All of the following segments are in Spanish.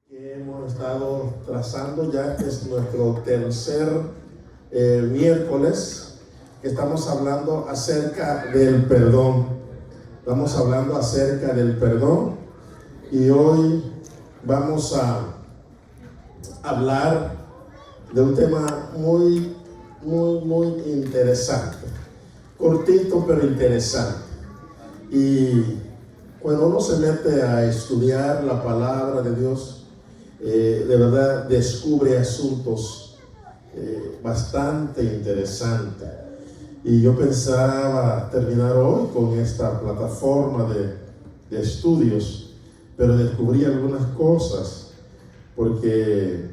Que hemos estado trazando ya, que es nuestro tercer miércoles, que estamos hablando acerca del perdón. Estamos hablando acerca del perdón y hoy vamos a hablar de un tema muy interesante, cortito pero interesante. Y cuando uno se mete a estudiar la palabra de Dios, de verdad descubre asuntos bastante interesantes. Y yo pensaba terminar hoy con esta plataforma de estudios, pero descubrí algunas cosas, porque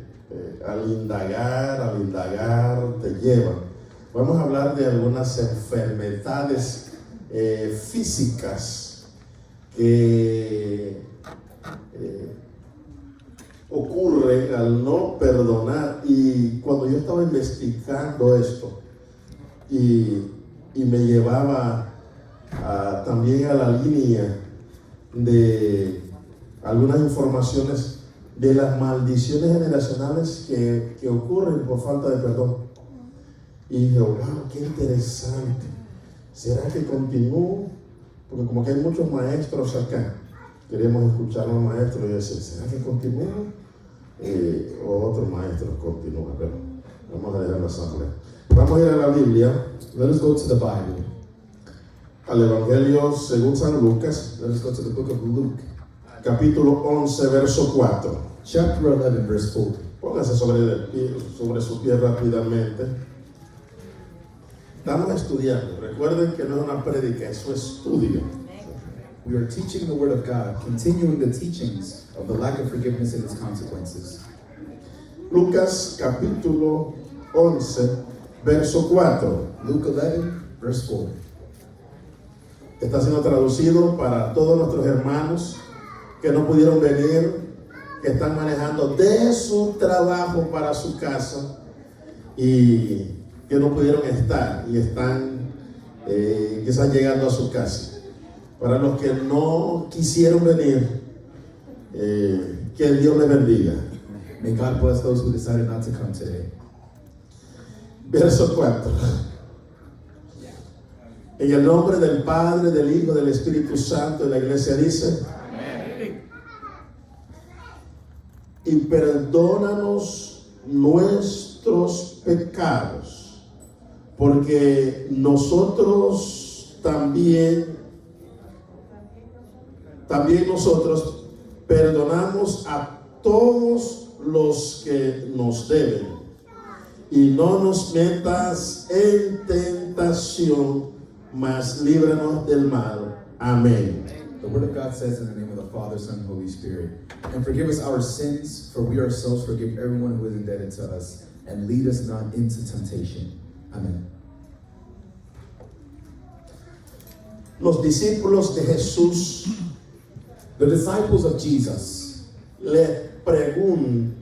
al indagar te llevan. Vamos a hablar de algunas enfermedades físicas que ocurre al no perdonar. Y cuando yo estaba investigando esto y me llevaba también a la línea de algunas informaciones de las maldiciones generacionales que ocurren por falta de perdón, y dije, wow, qué interesante. ¿Será que continúo? Porque como que hay muchos maestros acá, queremos escuchar a los maestros y decir, ¿será que continúa? O otros maestros continúan, pero vamos a dejar la asamblea. Vamos a ir a la Biblia. Let us go to the Bible. Al Evangelio según San Lucas. Let us go to the book of Luke. Capítulo 11, verso 4. Chapter 11, verse 4. Póngase sobre su pie rápidamente. Estamos estudiando. Recuerden que no es una prédica, es un estudio. We are teaching the Word of God, continuing the teachings of the lack of forgiveness and its consequences. Lucas capítulo 11, verso 4. Luke 11, verse 4. Está siendo traducido para todos nuestros hermanos que no pudieron venir, que están manejando de su trabajo para su casa y que no pudieron estar y están quizás llegando a su casa. Para los que no quisieron venir, que Dios les bendiga. May God bless those who decided not to come today. Verso 4. En el nombre del Padre, del Hijo, del Espíritu Santo, y la iglesia dice: Amén. Y perdónanos nuestros pecados, porque nosotros también nosotros perdonamos a todos los que nos deben, y no nos metas en tentación, mas líbranos del mal. Amén. The Word of God says, in the name of the Father, Son, and Holy Spirit, and forgive us our sins, for we ourselves forgive everyone who is indebted to us, and lead us not into temptation. Amen. Los discípulos de Jesús, The disciples of Jesus, le preguntan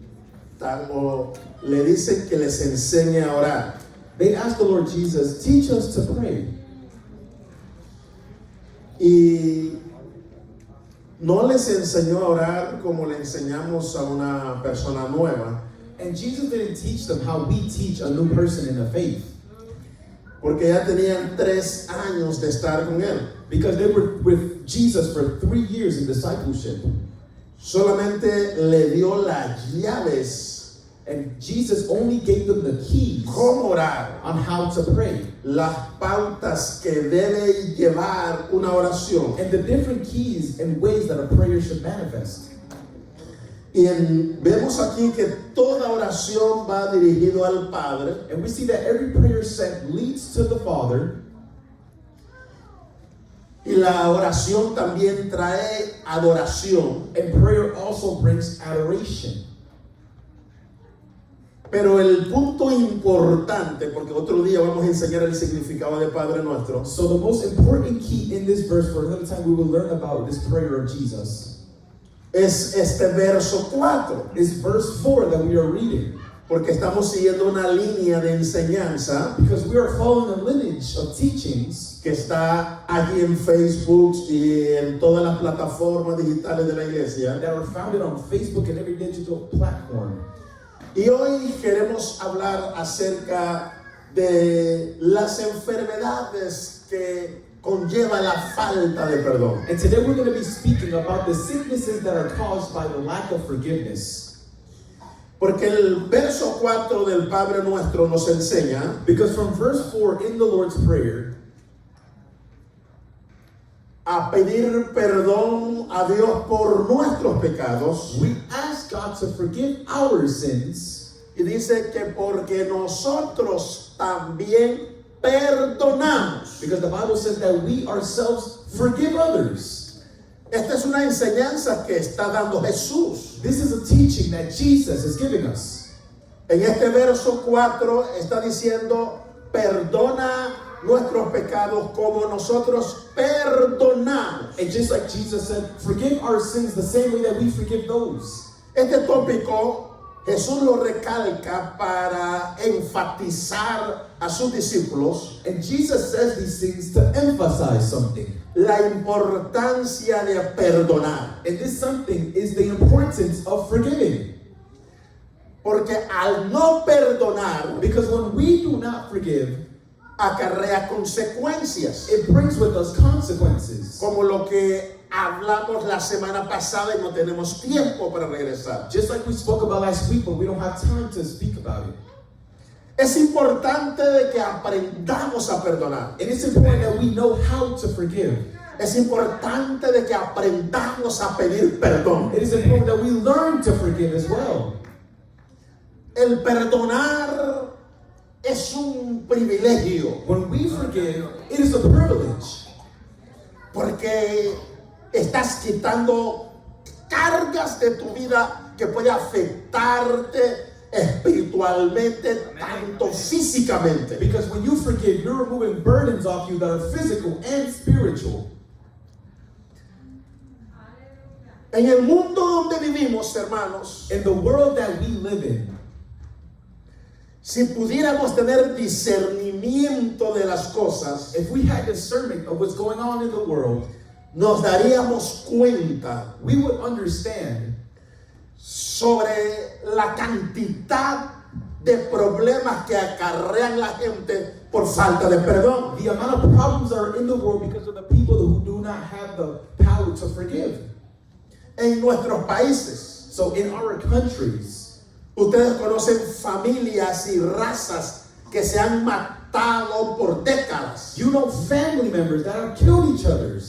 o le dicen que les enseñe a orar. they asked the Lord Jesus, teach us to pray. Y no les enseñó a orar como le enseñamos a una persona nueva, And Jesus didn't teach them how we teach a new person in the faith, porque ya tenían 3 años de estar con él. because they were with Jesus for 3 years in discipleship. Solamente le dio las llaves, And Jesus only gave them the keys cómo orar, on how to pray, las pautas que debe llevar una oración. and the different keys and ways that a prayer should manifest. Y vemos aquí que toda oración va dirigido al Padre, And we see that every prayer set leads to the Father, y la oración también trae adoración. and prayer also brings adoration. Pero el punto importante, porque otro día vamos a enseñar el significado de Padre Nuestro, So the most important key in this verse, for another time we will learn about this prayer of Jesus, es este verso 4. is verse 4 that we are reading. porque estamos siguiendo una línea de enseñanza because we are following a lineage of teachings que está allí en Facebook y en todas las plataformas digitales de la iglesia. that are founded on Facebook and every digital platform. Y hoy queremos hablar acerca de las enfermedades que conlleva la falta de perdón. And today we're going to be speaking about the sicknesses that are caused by the lack of forgiveness. Porque el verso 4 del Padre Nuestro nos enseña Because from verse 4 in the Lord's Prayer, a pedir perdón a Dios por nuestros pecados. we ask God to forgive our sins, Y dice que porque nosotros también perdonamos. because the Bible says that we ourselves forgive others. Esta es una enseñanza que está dando Jesús. This is a teaching that Jesus is giving us. En este verso 4 está diciendo, perdona nuestros pecados como nosotros perdonamos. And just like Jesus said, forgive our sins the same way that we forgive those. Este tópico Jesús lo recalca para enfatizar a sus discípulos And Jesus says these things to emphasize something. la importancia de perdonar. And this something is the importance of forgiving. Porque al no perdonar, Because when we do not forgive, acarrea consecuencias. it brings with us consequences. Como lo que hablamos la semana pasada y no tenemos tiempo para regresar. Just like we spoke about last week, but we don't have time to speak about it. Es importante de que aprendamos a perdonar. And it's important that we know how to forgive. Es importante de que aprendamos a pedir perdón. It is important that we learn to forgive as well. El perdonar es un privilegio When we forgive, it is a privilege. porque estás quitando cargas de tu vida que puede afectarte espiritualmente, tanto físicamente. Because when you forgive, you're removing burdens off you that are physical and spiritual. En el mundo donde vivimos, hermanos, In the world that we live in, si pudiéramos tener discernimiento de las cosas, if we had discernment of what's going on in the world, nos daríamos cuenta we would understand sobre la cantidad de problemas que acarrean la gente por falta de perdón. the amount of problems that are in the world because of the people who do not have the power to forgive. En nuestros países, So in our countries, ustedes conocen familias y razas que se han matado por décadas. you know family members that have killed each other.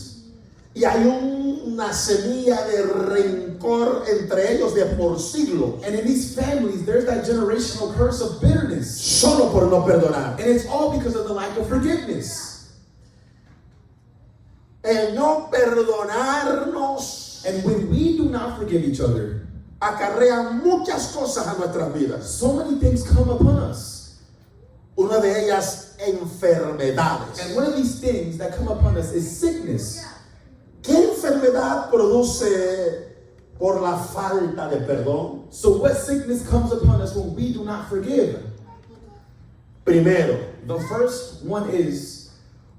Y hay una semilla de rencor entre ellos de por siglos, And in these families, there's that generational curse of bitterness. solo por no perdonar. And it's all because of the lack of forgiveness. El no perdonarnos And when we do not forgive each other, acarrea muchas cosas a nuestras vidas. so many things come upon us. Una de ellas, enfermedades. And one of these things that come upon us is sickness. ¿Qué enfermedad produce por la falta de perdón? So what sickness comes upon us when we do not forgive? Primero, The first one is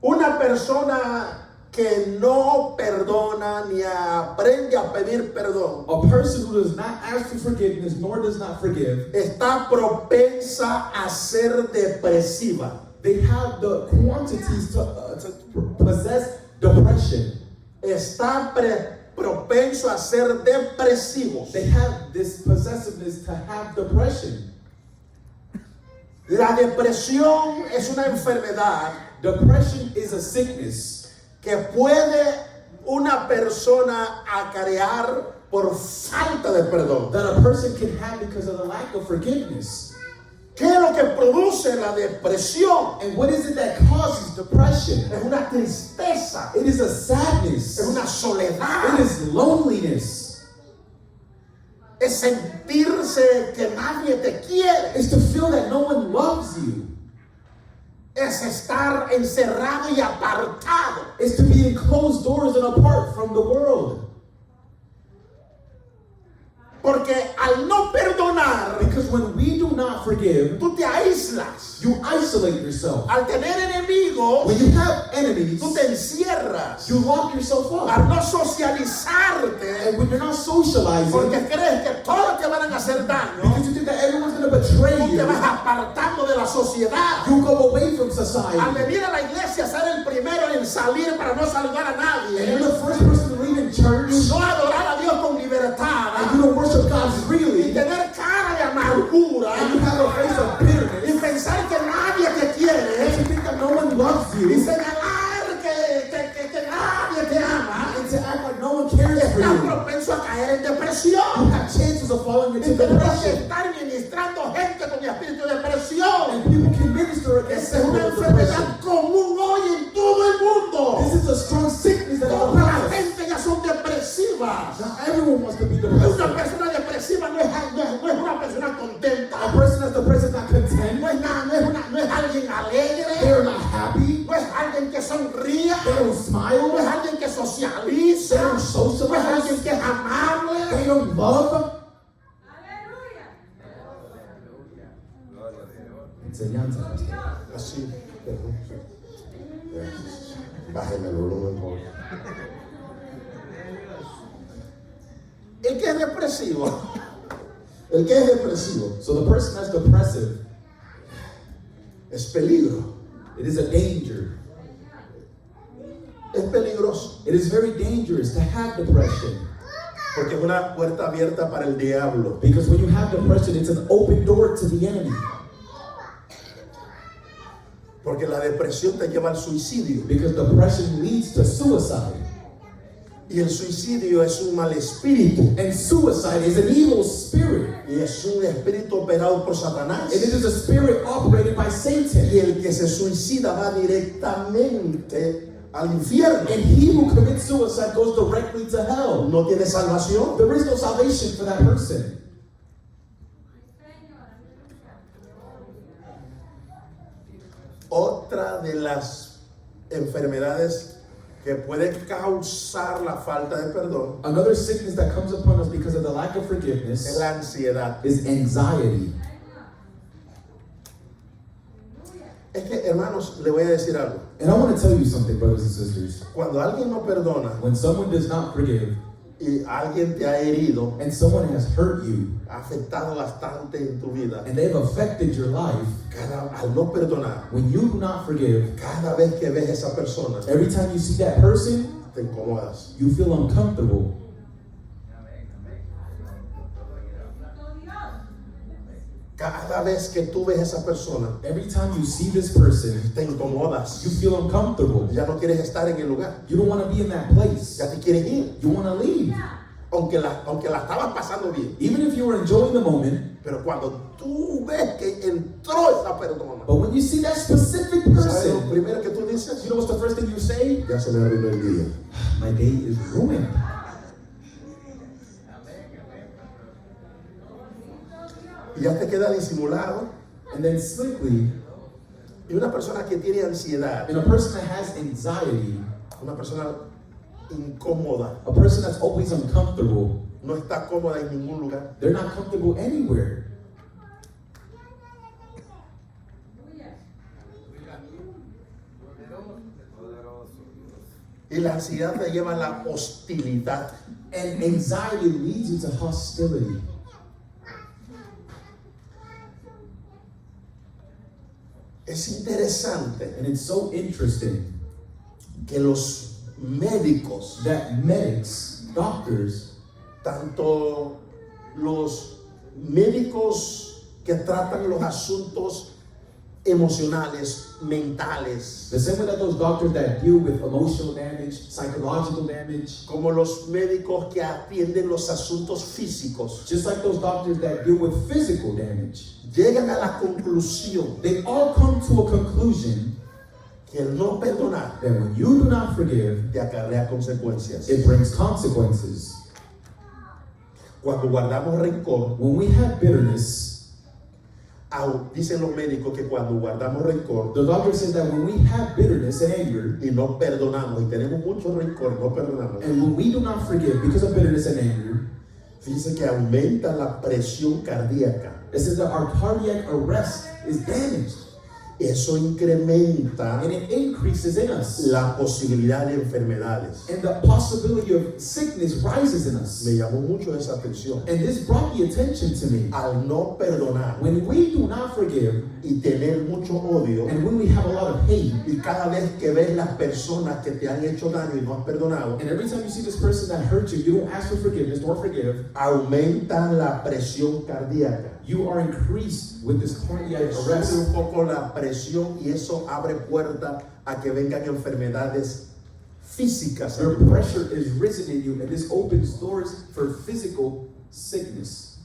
una persona que no perdona ni aprende a pedir perdón a person who does not ask for forgiveness nor does not forgive. está propensa a ser depresiva. They have the quantities to possess depression. Está propenso a ser depresivos. They have this possessiveness to have depression. La depresión es una enfermedad Depression is a sickness que puede una persona acarrear por falta de perdón. that a person can have because of the lack of forgiveness. ¿Qué es lo que produce la depresión? And what is it that causes depression? Es una tristeza, It is a sadness. es una soledad, It is loneliness. es sentirse que nadie te quiere, It's to feel that no one loves you. es estar encerrado y apartado. It's to be in closed doors and apart from the world. Porque al no perdonar, Because when we do not forgive, tú te aíslas. you isolate yourself. Al tener enemigos, When you have enemies, tú te encierras. you lock yourself up. Al no socializarte, And when you're not socializing, porque crees que todos te van a hacer daño, because you think that everyone's going to betray tú te vas you, apartando de la sociedad. you go away from Al society. venir a la iglesia, ser el primero en salir para no saludar a And nadie, you're the first person to leave in church, no adorar a Dios con libertad, and you don't worship God y freely, tener cara de amargura, and you have a face of y bitterness, pensar que nadie te and quiere, you think that no one loves y you, señalar que nadie te ama, and to act like no one cares for estás you, propenso a caer en you depresión. have chances of falling Y into tenemos que depression. estar ministrando gente con espíritu de depresión. And people can minister against Esa es people una with depression. enfermedad común hoy en todo el mundo. This is a strong sickness that all Toda la has. gente ya son depresivas. Not everyone wants to be Una depressed. persona depresiva no es una persona contenta. A person that's depressed is not content. No es alguien They alegre. are not happy. No es alguien que sonría. They don't No es smile. alguien que They socializa. don't No es alguien socialize. que es amable. They don't love. Enseñanza. Así. Bájeme el volumen, por favor. El que es depresivo. El que es depresivo So the person that's depressive, es peligro. it is a danger. Es peligroso. It is very dangerous to have depression. Porque es una puerta abierta para el diablo. Because when you have depression, it's an open door to the enemy. Porque la depresión te lleva al suicidio. Because depression leads to suicide. Y el suicidio es un mal espíritu. And suicide is an evil spirit. Y es un espíritu operado por Satanás. And it is a spirit operated by Satan. Y el que se suicida va directamente al infierno. And he who commits suicide goes directly to hell. No tiene salvación. There is no salvation for that person. Otra de las enfermedades que puede causar la falta de perdón Another sickness that comes upon us because of the lack of es forgiveness la ansiedad. is anxiety. Es que, hermanos, le voy a decir algo. And I want to tell you something, brothers and sisters. Cuando alguien no perdona When someone does not forgive y alguien te ha herido, and someone has hurt you ha afectado bastante en tu vida, and they've affected your life, al no perdonar, when you do not forgive, cada vez que ves a esa persona, every time you see that person, te incomodas. you feel uncomfortable. Cada vez que tú ves a esa persona, Every time you see this person, te incomodas. you feel uncomfortable. Ya no quieres estar en el lugar. You don't want to be in that place. Ya te quieres ir. You want to leave. Aunque la estabas pasando bien. Even if you were enjoying the moment, Pero cuando tú ves que entró esa persona, but when you see that specific ¿sabes lo person, primero que tú dices? you know what's the first thing you say? Ya se me arruinó el día. My day is ruined. Y ya te queda disimulado. And then slickly, Y una persona que tiene ansiedad, and a person that has anxiety, una persona incómoda, a person that's always uncomfortable, no está cómoda en ningún lugar. they're not comfortable anywhere. Y la ansiedad te lleva a la hostilidad. And anxiety leads you to hostility. Es interesante And it's so interesting que los médicos, that medics, doctors, tanto los médicos que tratan los asuntos emocionales, mentales, the same way that those doctors that deal with emotional damage, psychological damage, como los médicos que atienden los asuntos físicos, just like those doctors that deal with physical damage, llegan a la conclusión they all come to a conclusion que el no perdonar that when you do not forgive, te acarrea consecuencias. it brings consequences. Cuando guardamos rencor, When we have bitterness, dicen los médicos que cuando guardamos rencor the doctor says that when we have bitterness and anger, y no perdonamos y tenemos mucho rencor y no perdonamos, and when we do not forgive because of bitterness and anger, Dice que aumenta la presión cardíaca. It says that our cardiac arrest is damaged, Eso incrementa and it increases in us. la posibilidad de enfermedades. And the possibility of sickness rises in us. Me llamó mucho esa atención. And this brought the attention to me. Al no perdonar When we do not forgive, y tener mucho odio, and when we have a lot of hate, y cada vez que ves las personas que te han hecho daño y no has perdonado, and every time you see this person that hurt you, you don't ask for forgiveness nor forgive, aumenta la presión cardíaca. you are increased with this cardiac Sube arrest. un poco la presión y eso abre puerta a que vengan enfermedades físicas. Your pressure is risen in you, and this opens doors for physical sickness.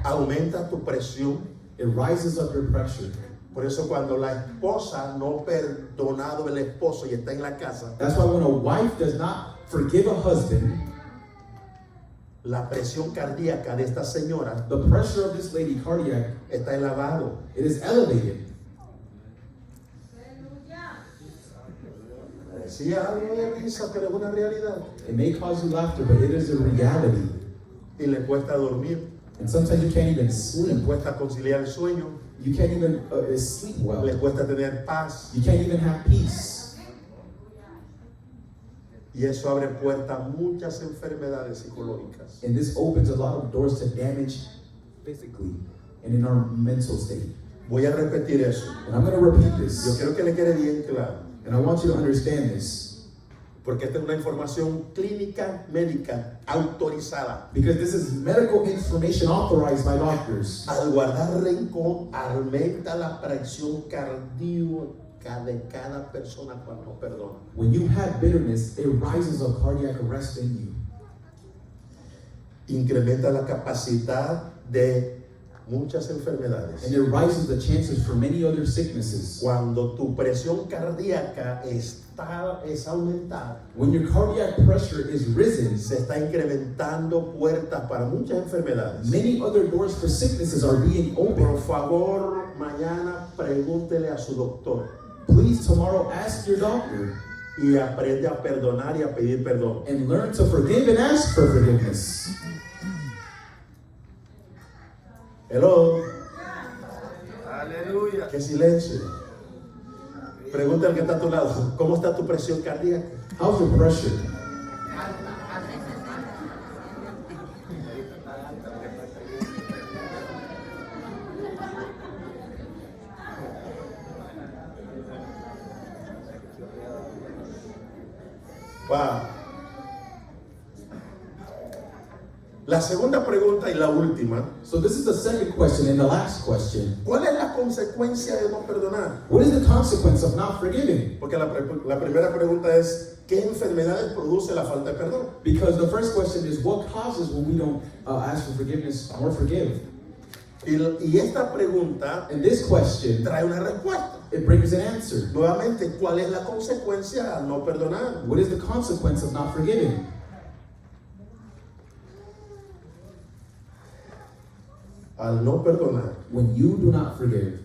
Aumenta tu presión. It rises up your pressure. Por eso cuando la esposa no ha perdonado el esposo y está en la casa, That's why when a wife does not forgive a husband, la presión cardíaca de esta señora the pressure of this lady cardiac, está elevado. it is elevated. Decía algo de risa, pero es una realidad. It may cause you laughter, but it is a reality. Y le cuesta dormir, And sometimes you can't even le sleep. cuesta conciliar el sueño, You can't even sleep well. le cuesta tener paz. You can't even have peace. Y eso abre puerta a muchas enfermedades psicológicas. And this opens a lot of doors to damage physically and in our mental state. Voy a repetir eso. And I'm going to repeat Yo this. quiero que le quede bien claro, And I want you to understand this. porque esta es una información clínica, médica, autorizada. Because this is medical information authorized by doctors. Al guardar rencor, aumenta la presión cardíaca de cada persona cuando no perdona. When you have bitterness, it rises a cardiac arrest in you. Incrementa la capacidad de muchas enfermedades. And it rises the chances for many other sicknesses. Cuando tu presión cardíaca es aumentada, When your cardiac pressure is risen, se está incrementando puertas para muchas enfermedades. many other doors for sicknesses are being Por opened. favor, mañana pregúntele a su doctor Please tomorrow ask your doctor y aprende a perdonar y a pedir perdón. and learn to forgive and ask for forgiveness. Hello, Aleluya. qué silencio. Pregunta al que está a tu lado, ¿cómo está tu presión cardíaca? How's your pressure? Wow. La segunda pregunta y la última, So this is the second question and the last question. ¿cuál es la consecuencia de no perdonar? What is the consequence of not forgiving? Porque la primera pregunta es, ¿qué enfermedades produce la falta de perdón? Because the first question is what causes when we don't ask for forgiveness or forgive? Y esta pregunta And this question, trae una respuesta. it brings an answer. Nuevamente, ¿cuál es la consecuencia al no perdonar? What is the consequence of not forgiving? Al no perdonar, When you do not forgive,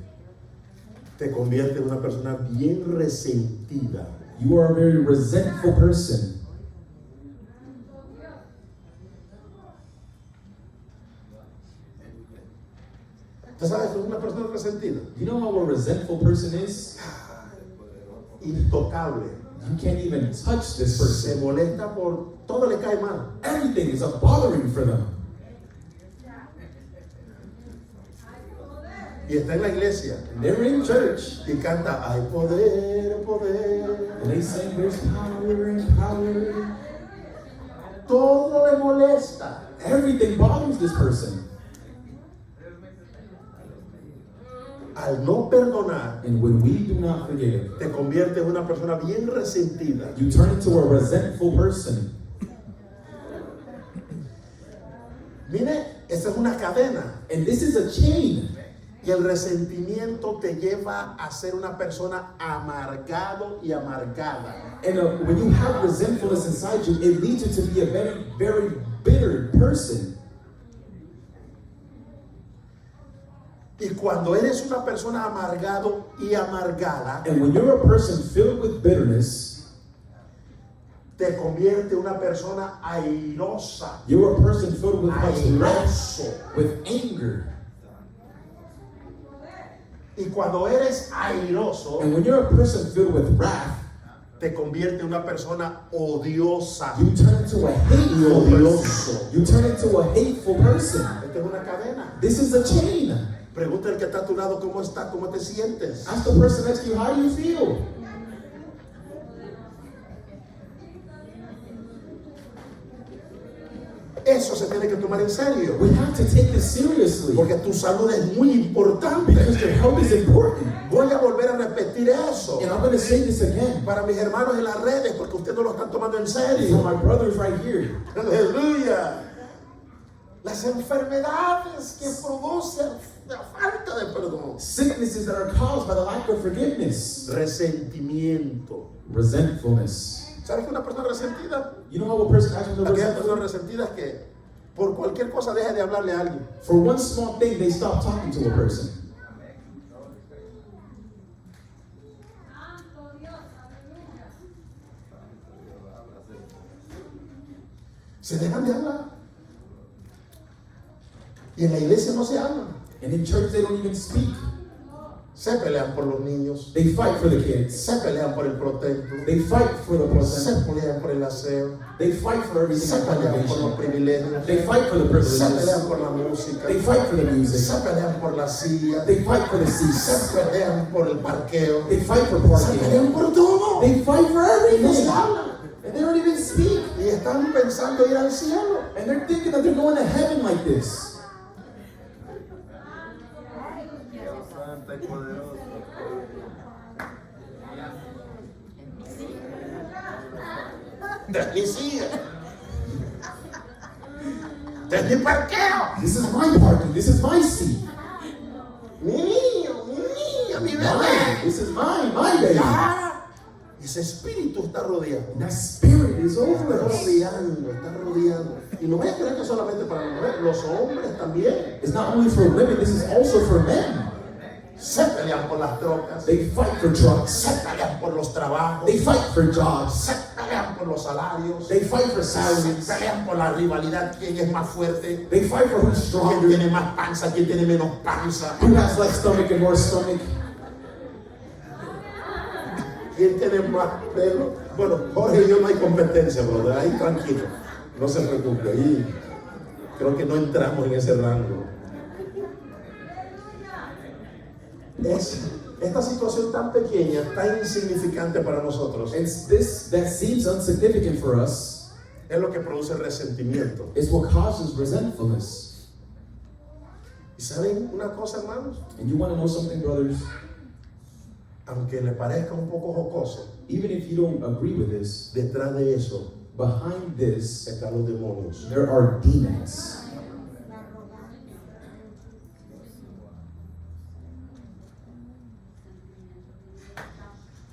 te convierte en una persona bien resentida. you are a very resentful person. ¿Tú sabes que una persona resentida? You know how a resentful person is? Intocable. You can't even touch this Se person. molesta por todo, le cae mal. Everything is bothering for them. Y está en la iglesia And they're in church. y canta, hay poder, poder. And they say there's power and power. Todo le molesta. Everything bothers this person. Al no perdonar, And when we do not forgive, te convierte en una persona bien resentida. you turn into a resentful person. Mire, esa es una cadena. And this is a chain. Y el resentimiento te lleva a ser una persona amargado y amargada. And when you have resentfulness inside you, it leads you to be a very, very bitter person. Y cuando eres una persona amargado y amargada, And when you're a person filled with bitterness, te convierte en una persona airosa. You're a person filled with much wrath, Airoso. with anger. Y cuando eres airoso, And when you're a person filled with wrath, te convierte en una persona odiosa. you turn into a hateful Odioso. person. You turn into a hateful person. Esta es una cadena. This is a chain. Pregunta al que está a tu lado cómo está, cómo te sientes. Ask the person next to you, how do you feel? Eso se tiene que tomar en serio. We have to take this seriously Porque tu salud es muy importante. because your health is important. Voy a volver a repetir eso And I'm going to say this again para mis hermanos en las redes porque ustedes no lo están tomando en for serio. my brothers right here. Aleluya. Las enfermedades que producen la falta de perdón. Sicknesses that are caused by the lack of forgiveness. Resentimiento. Resentfulness. ¿Sabes que una persona resentida? You know how a person acts when they're Aquella resentful? persona resentida es que por cualquier cosa deja de hablarle a alguien. For one small thing, they stop talking to a person. Se dejan de hablar. Y en la iglesia no se hablan. And in church, they don't even speak. Se pelean por los niños. They fight for the kids. Se pelean por el protecto. They fight for the Se present. pelean por el aseo. They fight for everything Se in pelean por los congregation. privilegios. They fight for the Se pelean privileges. por la música. They fight for the Se music. pelean por la silla. They fight for the Se seats. pelean por el parqueo. They fight for Se pelean parking. por todo. They fight for Y no everything. se hablan. And they don't even speak. Y están pensando ir al cielo. And they're thinking that they're going to heaven like this. De mi silla. De mi parqueo. This is my parking. This is my seat. Mi niño, mi niña, mi Mine. bebé. This is mine. My baby. Ya. Ese espíritu está rodeando. And that spirit is over Está us. rodeando, está rodeando. Y no voy a creer que solamente para las mujeres, los hombres también. It's not only for women, this is also for men. Se pelean por las trocas. They fight for trucks. Se pelean por los trabajos. They fight for jobs. Se pelean por los salarios. They fight for Se salaries. pelean por la rivalidad. ¿Quién es más fuerte? They fight for who's ¿Quién stronger, tiene más panza? ¿Quién tiene menos panza? who has less stomach and more stomach. ¿Quién tiene más pelo? Bueno, Jorge y yo no hay competencia, brother. Ahí tranquilo. No se preocupe. Ahí creo que no entramos en ese rango. Esta situación tan pequeña, tan insignificante para nosotros, And this that seems insignificant for us es lo que produce resentimiento. is what causes resentfulness. ¿Y saben una cosa, hermanos? And you want to know something, brothers? Aunque le parezca un poco jocoso, Even if you don't agree with this, detrás de eso behind this, están los demonios. there are demons.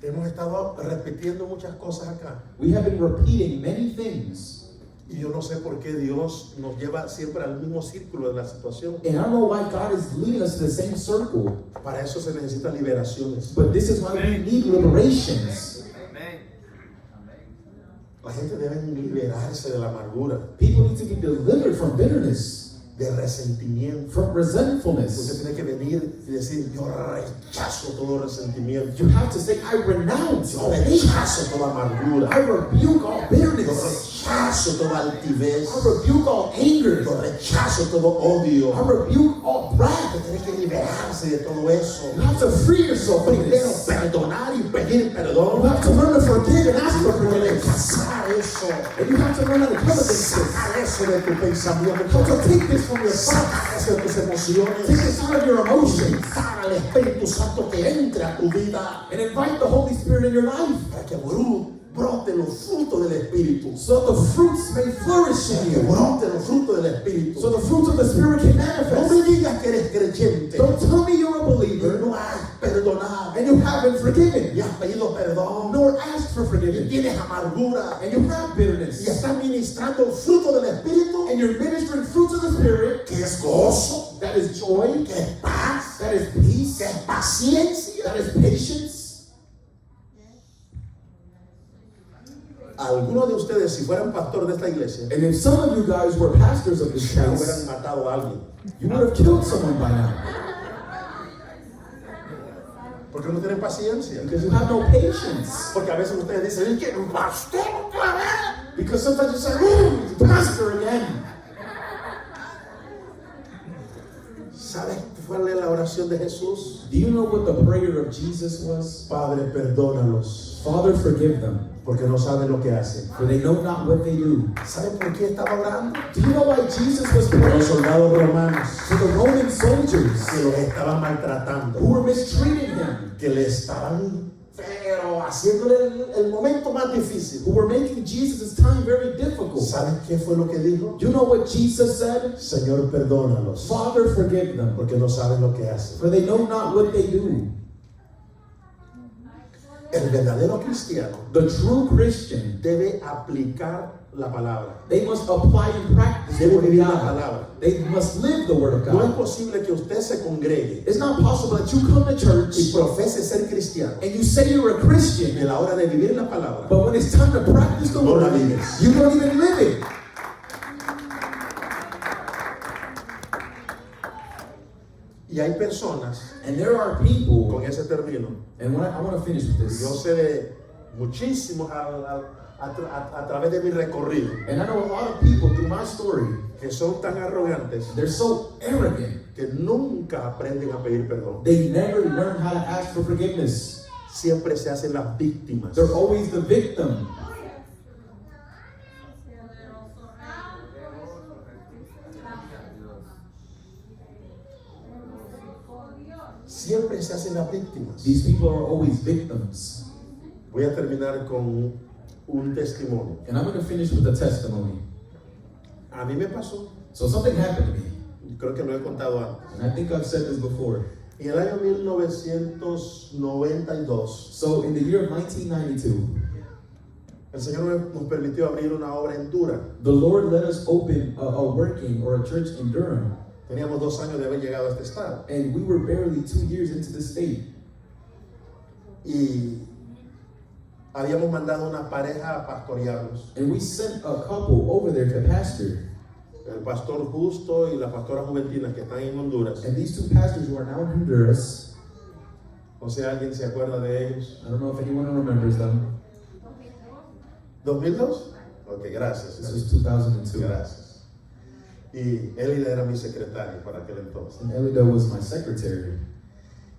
Hemos estado repitiendo muchas cosas acá. We have been repeating many things. Y yo no sé por qué Dios nos lleva siempre al mismo círculo de la situación. And I don't know why God is leading us to the same circle. Para eso se necesitan liberaciones. But this is why we need liberations. La gente debe liberarse de la amargura, People need to be delivered from bitterness, de resentimiento. from resentfulness. Usted tiene que venir y decir, yo rechazo todo resentimiento. You have to say, I renounce Yo all hate. rechazo toda amargura. I rebuke all Yo bitterness. rechazo toda altivez. I rebuke all anger. Yo rechazo todo odio. I rebuke all wrath. Usted tiene que liberarse de todo eso. You have to free yourself from Primero, this. perdonar y pedir You perdón. have to learn to forgive and ask for forgiveness. Rechazar eso. And you have to learn how to come against this. Sacar eso de tu pensamiento. How to take this from your thoughts. Sacar eso de tus emociones. Take this out of your emotions. Invitar al Espíritu Santo que entre a tu vida And invite the Holy Spirit in your life. para que broten los frutos del Espíritu. So the fruits may flourish in Que you. broten los frutos del Espíritu. So the fruits of the Spirit can No manifest. me digas que eres creyente Don't tell me you're a y believer no has perdonado, and you haven't forgiven, y has pedido perdón, nor asked for y forgiveness, tienes amargura, and you have bitterness, y estás ministrando el fruto del Espíritu, and you're ministering fruits of the Spirit, que es gozo, that is joy, que es paz, that is peace, que es paciencia. that is patience. algunos de ustedes, si fueran pastor de esta iglesia, And if some of you guys were pastors of this ya church, hubieran matado a alguien. you would have killed someone by now. Porque no tienen paciencia. Because you have no patience. Porque a veces ustedes dicen, es que pastor otra vez. Because sometimes you say, ooh, pastor again. ¿Sabes cuál es la oración de Jesús? Do you know what the prayer of Jesus was? Padre, perdónalos, Father, forgive them, porque no saben lo que hacen. for they know not what they do. ¿Saben por qué estaba orando? Do you know why Jesus was Por praying? los soldados romanos For the Roman soldiers que los estaban maltratando, who were mistreating him, que le estaban pero haciéndole el momento más difícil. who were making Jesus' time very difficult. ¿Saben qué fue lo que dijo? You know what Jesus said? Señor, perdónalos, Father, forgive them, porque no saben lo que hacen. for they know not what they do. El verdadero cristiano The true Christian, debe aplicar la palabra. they must apply and practice the Debe Word of vivir la God. palabra. They must live the Word of No es God. posible que usted se congregue It's not possible that you come to church y profese ser cristiano and you say you're a Christian, en la hora de vivir la palabra. but when it's time to practice the No la Word, vives. you don't even live it. Y hay personas, And there are people, con ese término, and when I want to finish with yo this, sé de muchísimos a través de mi recorrido, and I know a lot of people through my story, que son tan arrogantes they're so arrogant, que nunca aprenden a pedir perdón. they never learn how to ask for forgiveness. Siempre se hacen las víctimas. They're always the victim. Siempre se hacen las víctimas. These people are always victims. Voy a terminar con un testimonio. And I'm going to finish with a testimony. A mí me pasó, So something happened to me, creo que lo he contado antes. and I think I've said this before. En el año 1992, So in the year of 1992, el Señor nos permitió abrir una obra en Durham. the Lord let us open a working or a church in Durham, Teníamos 2 años de haber llegado a este estado. and we were barely 2 years into the state. Y habíamos mandado una pareja a pastorearnos. And we sent a couple over there to pastor. El pastor Justo y la pastora Juventina que están en Honduras. And these two pastors who are now in Honduras, No sé, ¿alguien se acuerda de ellos? I don't know if anyone remembers them. ¿2002? Ok, gracias. This was 2002. Gracias. Y Elida era mi secretaria para aquel entonces. And Elida was my secretary.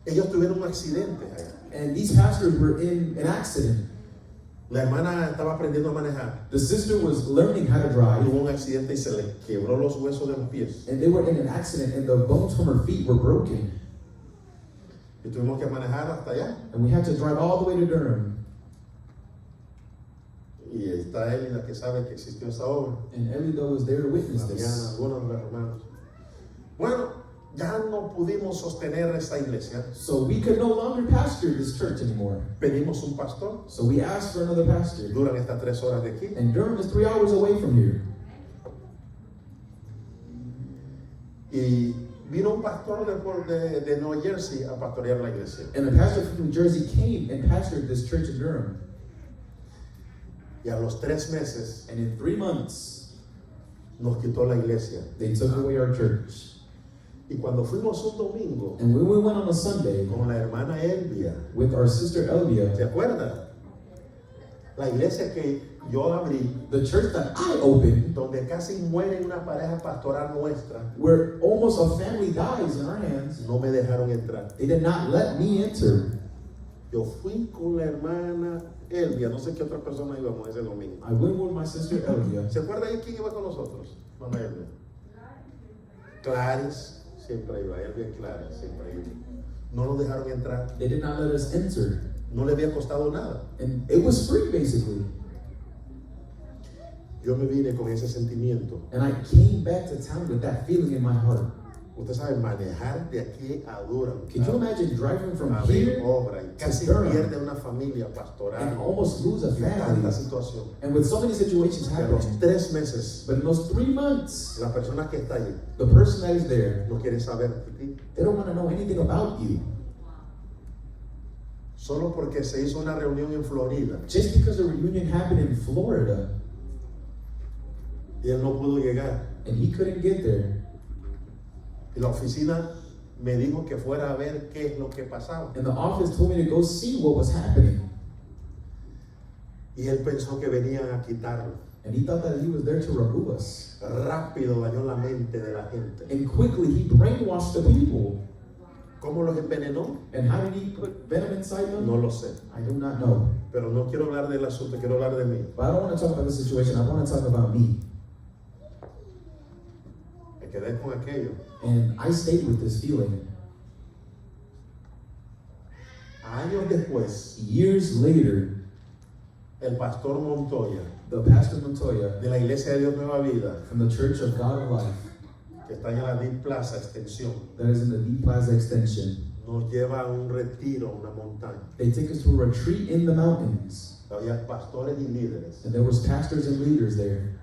Ellos tuvieron un accidente allá. And these pastors were in an accident. La hermana estaba aprendiendo a manejar. The sister was learning how to drive, Tuvo un accidente y se le quebró los huesos de los pies. and they were in an accident, and the bones from her feet were broken. Y tuvimos que manejar hasta allá. And we had to drive all the way to Durham. Y está Elida que sabe que existió esa obra. And Elida was there to witness Habían this. algunos de los hermanos. Bueno, ya no pudimos sostener esta iglesia. So we could no longer pastor this church anymore. Pedimos un pastor. So we asked for another pastor. Duran estas 3 horas de aquí. And Durham is 3 hours away from here. Y vino un pastor de New Jersey a pastorear la iglesia. And a pastor from New Jersey came and pastored this church in Durham. Y a los 3 meses And in 3 months, nos quitó la iglesia. they took away our church. Y cuando fuimos un domingo And when we went on a Sunday con la hermana Elvia, with our sister ¿se Elvia, acuerdan? La iglesia que yo abrí, the church that I opened, donde casi muere una pareja pastoral nuestra, where almost a family dies in our hands, no me dejaron entrar. they did not let me enter. Yo fui con la hermana Elvia, no sé qué otra persona íbamos ese domingo. I went with my sister Elvia. ¿Se acuerdan de quién iba con nosotros? Mamá Elvia. Clarice, siempre iba. Elvia y Clarice, siempre iba. No nos dejaron entrar. They did not let us enter. No le había costado nada. And it was free, basically. Yo me vine con ese sentimiento. And I came back to town with that feeling in my heart. Usted sabe, manejar de aquí a Durham. Can you imagine driving from Abrir here obra y casi Durham pierde una familia pastoral. and almost lose a Y tanta family? situación. And with so many situations Y a los happening. 3 meses, But in those 3 months, la persona que está allí the person that is there, no quiere saber de ti. they don't want to know anything about you. Solo porque se hizo una reunión en Florida Just because a reunion happened in Florida y él no pudo llegar. and he couldn't get there, Y la oficina me dijo que fuera a ver qué es lo que pasaba. and the office told me to go see what was happening. Y él pensó que venían a quitarlo. And he thought that he was there to remove us. Rápido dañó la mente de la gente. And quickly he brainwashed the people. ¿Cómo los envenenó? And how did he put venom inside them? No lo sé. I do not know. Pero no quiero hablar del asunto, quiero hablar de mí. But I don't want to talk about the situation. I want to talk about me. Me quedé con aquello. And I stayed with this feeling. Años después, Years later, el pastor Montoya, the Pastor Montoya de la Iglesia de Dios Nueva Vida, from the Church of God of Life, que está en la Deep Plaza Extensión, that is in the D Plaza Extension, nos lleva a un retiro, a una montaña. they take us to a retreat in the mountains. Había pastores y líderes. And there was pastors and leaders there.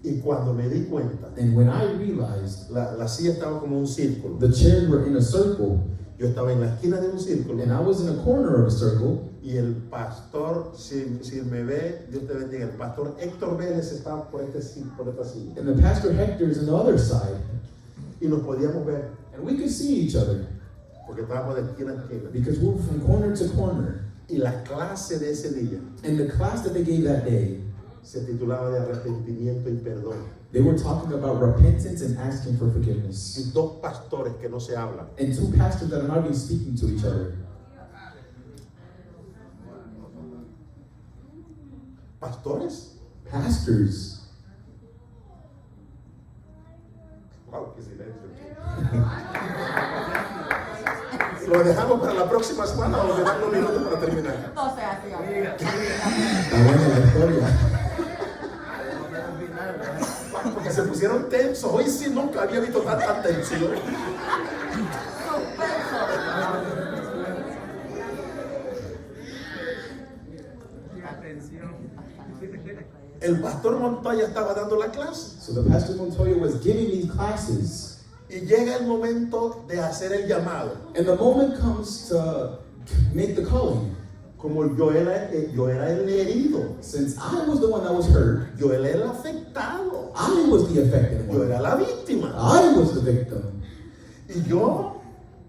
Y cuando me di cuenta, And when I realized la silla estaba como un círculo. the chairs were in a circle, Yo estaba en la esquina de un círculo. and I was in a corner of a circle, Y el pastor, si me ve, Dios te bendiga, el pastor Héctor Vélez estaba por esta silla. and the Pastor Hector's on the other side, Y nos podíamos ver, and we could see each other porque estábamos de esquina a esquina. because we were from corner to corner. Y la clase de ese día And the class that they gave that day, se titulaba de arrepentimiento y perdón. they were talking about repentance and asking for forgiveness. Y dos pastores que no se hablan. And two pastors that are not even speaking to each other. ¿Pastores? Pastors. Wow, qué silencio. ¿Lo dejamos para la próxima semana o le dan unos minutos para terminar? No se hacía. Está buena la historia. Porque se pusieron tensos. Hoy sí nunca había visto tanta tensión. El pastor Montoya estaba dando la clase. So the Pastor Montoya was giving these classes, Y llega el momento de hacer el llamado. and the moment comes to make the calling. Como yo era el herido, Since I was the one that was hurt, yo era el afectado, I was the affected yo one. era la víctima. I was the victim. Y yo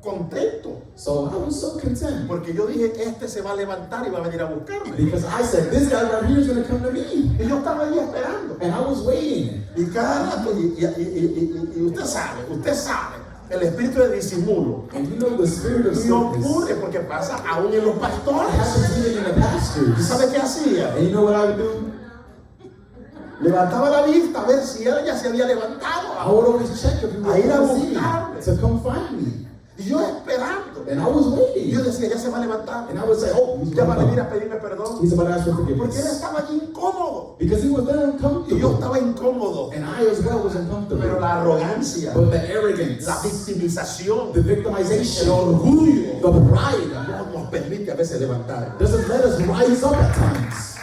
contento, So I was so content porque yo dije, este se va a levantar y va a venir a buscarme. because I said, this guy right here is going to come to me. Y yo estaba ahí esperando. And I was waiting. Y cada rato, y usted sabe, el espíritu de disimulo And you know the spirit of no sickness ocurre porque pasa aún en los pastores. happens even in the ¿Y pastors. sabe qué hacía? And you know what I would do? Levantaba la vista a ver si él ya se había I levantado. would always check if you were A ir a going to see me, buscarme. to come find me. Y yo esperando. And I was Y waiting. yo decía, ya se va a levantar. And I would say, oh, he's Ya va a venir going a pedirme perdón. He's about to ask for Porque él forgiveness. estaba allí incómodo. Because he was there Y yo uncomfortable. estaba incómodo. And I as well was Pero uncomfortable. la arrogancia, But the arrogance, la victimización, the el victimization, orgullo the pride no nos permite a veces levantar. doesn't let us rise up at times.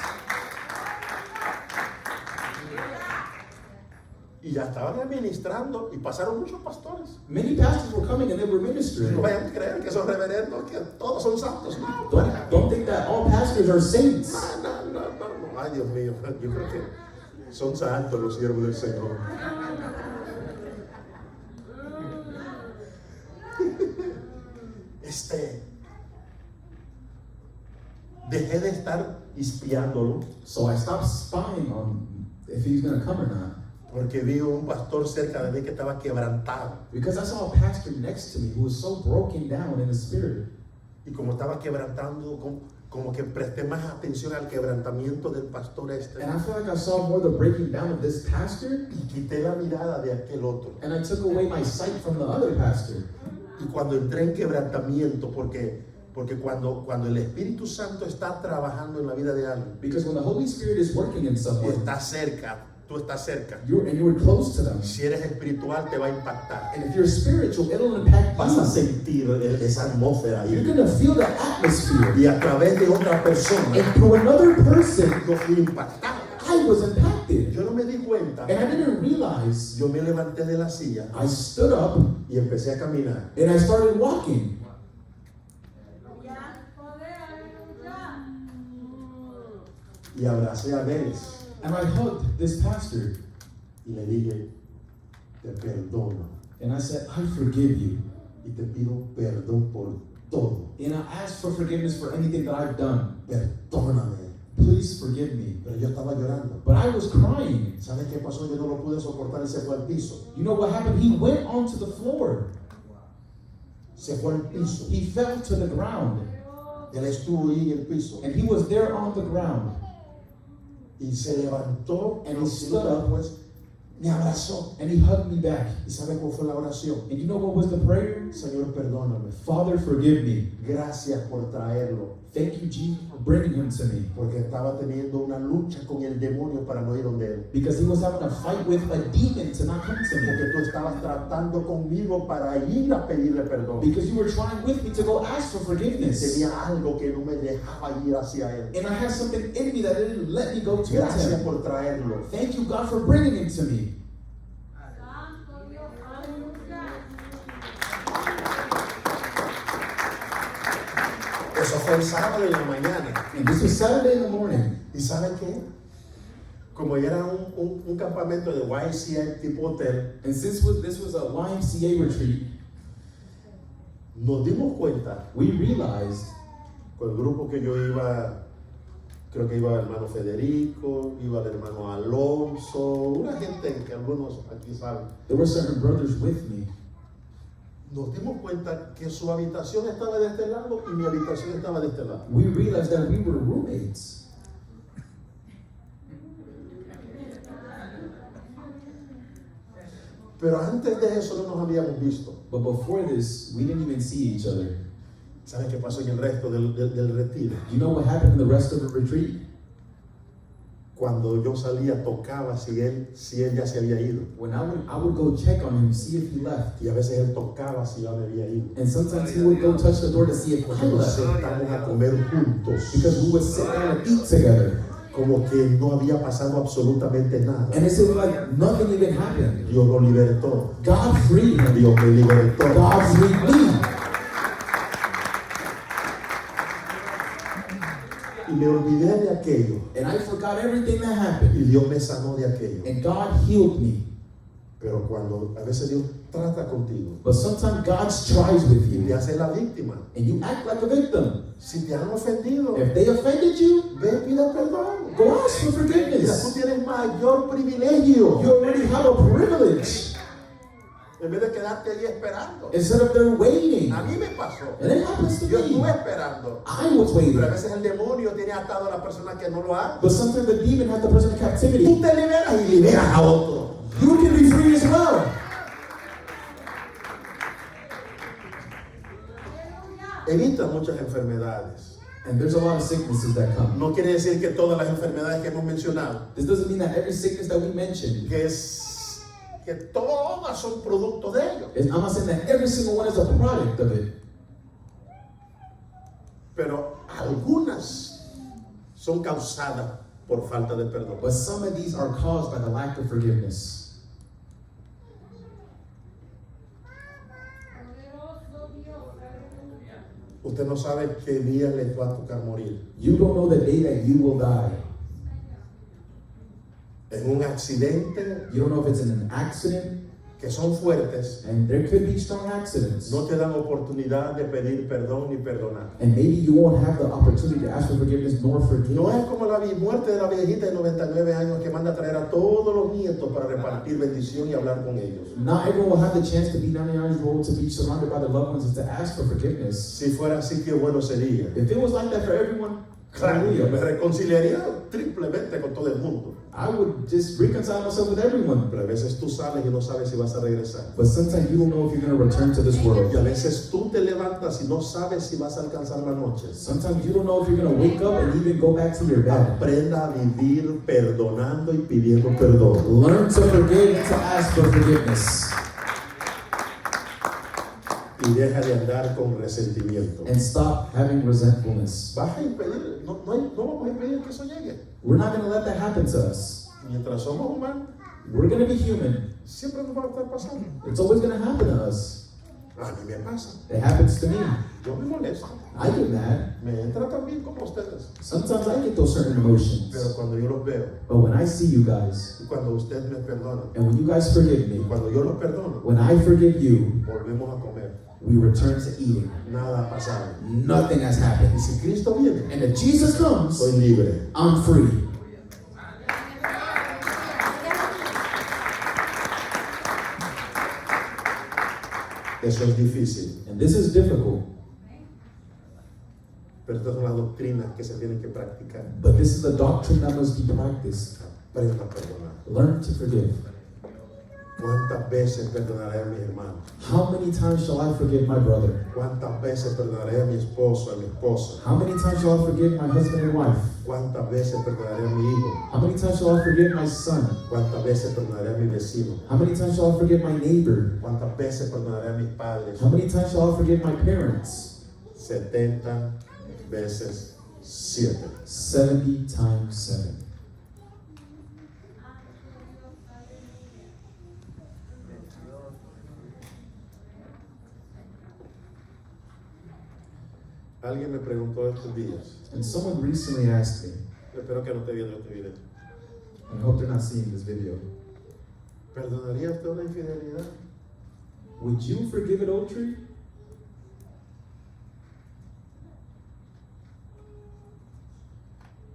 Y ya estaban administrando y pasaron muchos pastores. Many pastors were coming and they were No ministering. vayan a creer que son reverendos, que todos son santos. No, Don't think that all pastors are saints. no. Ay, Dios mío, yo creo que son santos los siervos del Señor. Dejé de estar espiándolo So I stopped spying on if he's going to come or not. porque vi un pastor cerca de mí que estaba quebrantado. Because I saw a pastor next to me who was so broken down in the spirit. Y como estaba quebrantando, como que presté más atención al quebrantamiento del pastor este. And I feel like I saw more the breaking down of this pastor. Y quité la mirada de aquel otro. And I took away my sight from the other pastor. Y cuando entré en quebrantamiento, porque cuando el Espíritu Santo está trabajando en la vida de alguien, Because when the Holy Spirit is working in y someone, está cerca, tú estás cerca. you're close to them. Si eres espiritual, te va a impactar. And if you're spiritual, it'll impact Vas a you. sentir esa atmósfera You're ahí. going to feel the atmosphere. Y a través de otra persona, And through another person, yo fui impactado. I was impacted. Yo no me di cuenta. And I didn't realize. Yo me levanté de la silla I stood up y empecé a caminar. and I started walking. y abracé a Vélez and I hugged this pastor y le dije, te perdono and I said, I forgive you. y te pido perdón por todo. And I asked for forgiveness for anything that I've done. Perdóname. Please forgive me. Pero yo estaba llorando. But I was crying. ¿Sabes qué pasó? Yo no lo pude soportar y se fue al piso. You know what happened? He went onto the floor. Se fue al piso. He fell to the ground. Él estuvo ahí en el piso. And he was there on the ground. Y se levantó And unos he minutos stood. después. Me abrazó. And he hugged me back. ¿Y sabe cuál fue la oración? And you know what was the prayer? Señor, perdóname. Father, forgive me. Gracias por traerlo. Thank you, Jesus, for bringing him to me. Porque estaba teniendo una lucha con el demonio para no ir donde él. Because he was having a fight with a demon to not come to me. Porque tú estabas tratando conmigo para ir a pedirle perdón. Because you were trying with me to go ask for forgiveness. Tenía algo que no me dejaba ir hacia él. And I had something in me that didn't let me go towards Gracias him. por traerlo. Thank you, God, for bringing him to me. Eso fue el sábado en la mañana. And this was Saturday in the morning. ¿Y saben qué? Como era un campamento de YCA tipo hotel, And since this was a YMCA retreat, nos dimos cuenta we realized con el grupo que yo iba, creo que iba el hermano Federico, iba el hermano Alonso, una gente que algunos aquí saben. there were certain brothers with me. Nos dimos cuenta que su habitación estaba de este lado y mi habitación estaba de este lado. We realized that we were roommates. Pero antes de eso no nos habíamos visto. But before this, we didn't even see each other. ¿Saben qué pasó en el resto del retiro? You know what happened in the rest of the retreat? Cuando yo salía, tocaba si él ya se había ido. When I would go check on him, see if he left. Y a veces él tocaba si ya me había ido. And sometimes he would go touch the door to see if I Nos left. sentamos a comer juntos. Because we would sit down and eat together. Como que no había pasado absolutamente nada. And it seemed like nothing even happened. Dios lo libertó. God freed him. Dios me libertó. God freed me. Y me olvidé de aquello. And I forgot everything that happened. Y Dios me sanó de aquello. And God healed me. Pero cuando a veces Dios trata contigo But sometimes God tries with y te you. hace la víctima. And you act like a victim. Si te han ofendido, If they offended you, ve y pide perdón. go ask for Mira, tú forgiveness. tienes mayor privilegio. You already have a privilege. En vez de quedarte ahí esperando. Instead of them waiting. A mí me pasó. And it happens to Yo estuve me. esperando. I was waiting. Pero a veces el demonio tiene atado a la persona que no lo ha. But sometimes the demon has the person in Tú captivity. te liberas y liberas a otro. You can be free as well. Evita muchas enfermedades. And there's a lot of sicknesses that come. No quiere decir que todas las enfermedades que hemos mencionado, This doesn't mean that every sickness that we mentioned, que todas son producto de ello. I'm not saying that every single one is a product of it. Pero algunas son causadas por falta de perdón. But some of these are caused by the lack of forgiveness. Usted no sabe qué día le va a tocar morir. You don't know the day that you will die. En un accidente, You don't know if it's in an accident, que son fuertes, and there could be strong accidents. no te dan oportunidad de pedir perdón ni perdonar. And maybe you won't have the opportunity to ask for forgiveness nor forgive. No es como la muerte de la viejita de 99 años que manda a traer a todos los nietos para repartir bendición y hablar con ellos. Not everyone will have the chance to be 99 years old, to be surrounded by their loved ones, and to ask for forgiveness. Si fuera así, qué bueno sería. If it was like that for everyone, Claro, yo me hallelujah, reconciliaría triplemente con todo el mundo. I would just reconcile myself with everyone. Pero a veces tú sales y no sabes si vas a regresar. But sometimes you don't know if you're going to return to this world. Y a veces tú te levantas y no sabes si vas a alcanzar la noche. Sometimes you don't know if you're going to wake up and even go back to your bed. Aprenda a vivir perdonando y pidiendo perdón. Learn to forgive and to ask for forgiveness. Y deja de andar con resentimiento. And stop having resentfulness. Vas a impedir, no vamos a impedir que eso llegue. We're not going to let that happen to us. Mientras somos humanos, We're going to be human. siempre nos va a estar pasando. It's always going to happen to us. A mí me pasa. It happens to me. Yo me molesto. I get mad. Me entra también como ustedes. Sometimes I get those certain emotions. Pero cuando yo los veo, But when I see you guys, y cuando usted me perdona, and when you guys forgive y me, cuando yo los perdono, when I forgive you, volvemos a comer. we return to eating. Nada ha pasado. Nothing has happened. Y si Cristo viene, And if Jesus comes, soy libre. I'm free. Eso es difícil, And this is difficult, pero estas son las doctrinas que se tienen que practicar. but this is the doctrine that must be practiced. Aprenda a perdonar. Learn to forgive. ¿Cuántas veces perdonaré a mis hermanos? How many times shall I forgive my brother? ¿Cuántas veces perdonaré a mi esposo, a mi esposa? How many times shall I forgive my husband and wife? ¿Cuántas veces perdonaré a mi hijo? How many times shall I forgive my son? ¿Cuántas veces perdonaré a mi vecino? How many times shall I forgive my neighbor? ¿Cuántas veces perdonaré a mis padres? How many times shall I forgive my parents? 70 veces 7. 70 times 7. Alguien me preguntó estos días, And someone recently asked me, espero que no esté viendo este video, and I hope they're not seeing this video, ¿perdonaría usted una infidelidad? would you forgive adultery?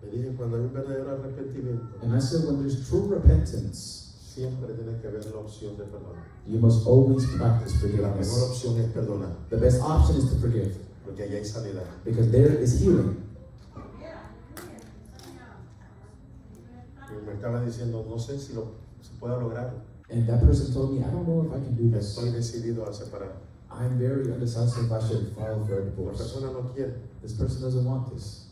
Le dije, cuando hay un verdadero arrepentimiento, And I said, when there's true repentance, siempre tiene que haber la opción de perdonar. you must always practice La mejor forgiveness. opción es perdonar, The best option is to forgive, porque ahí hay sanidad. because there is healing. Y me estaba diciendo, no sé si se pueda lograr. And that person told me, I don't know if I can do this. Estoy decidido a separar. I'm very undecisive if I should file for a La divorce. persona no quiere, This person doesn't want this,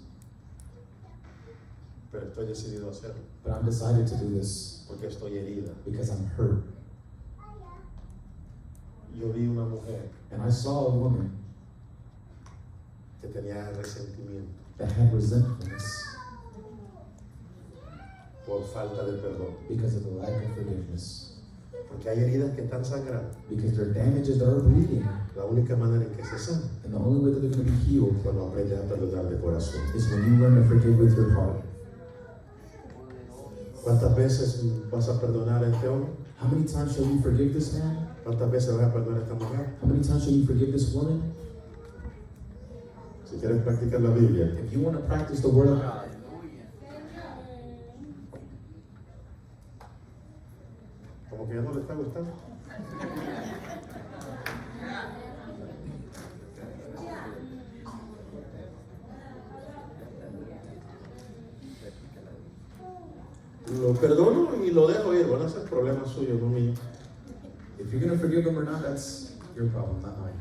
pero estoy decidido a hacerlo, but I'm decided to do this porque estoy herida. because I'm hurt. Yo vi una mujer And I saw a woman que tenía resentimiento that had resentfulness por falta de perdón. because of the lack of forgiveness. Porque hay heridas que están sangrando. Because there are damages that are bleeding. La única manera en que se sana And the only way that they're going to be healed es cuando aprendes a perdonar de corazón. is when you learn to forgive with your heart. ¿Cuántas veces vas a perdonar a este hombre? How many times shall you forgive this man? ¿Cuántas veces vas a perdonar a esta mujer? How many times shall you forgive this woman? Si quieres practicar la Biblia, If you want to practice the Word of God, como que ya no le está gustando. Lo perdono y lo dejo ir. Van a ser problemas suyos, no míos. if you're going to forgive them or not, that's your problem, not mine.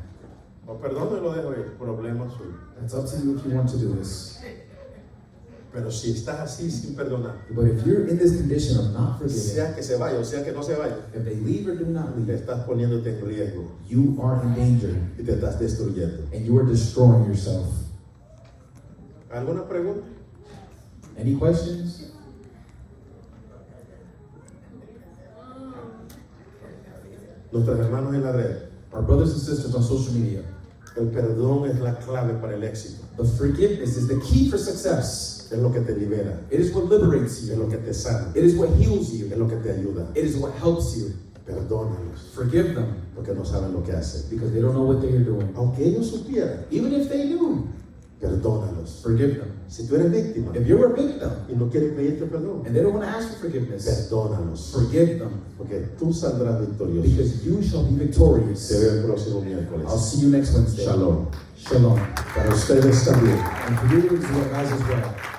Lo perdono y lo dejo ir. Problemas suyos. That's up to you if you want to do this. Pero si estás así sin perdonar, But if you're in this condition of not forgiving, sea que se vaya o sea que no se vaya, if they leave or do not te leave, estás poniéndote en riesgo you are in danger y te estás destruyendo. and you are destroying yourself. ¿Alguna pregunta? Any questions? Nuestros hermanos en la red, Our brothers and sisters on social media, el perdón es la clave para el éxito. the forgiveness is the key for success. Es lo que te libera, It is what liberates es you. lo que te sana, It is what heals es you. lo que te ayuda. It is what helps you. Perdónalos, Forgive them porque no saben lo que hacen. because they don't know what they are doing. Aunque ellos supieran, Even if they do, perdónalos. forgive them. Si tú eres víctima If you're a victim y no quieres pedirte perdón, and they don't want to ask for forgiveness, perdónalos, forgive them porque tú saldrás victorioso. because you shall be Te victorious. veo el próximo miércoles. I'll see you next Wednesday. Shalom. Shalom. Para ustedes también. And for you as well, guys as well.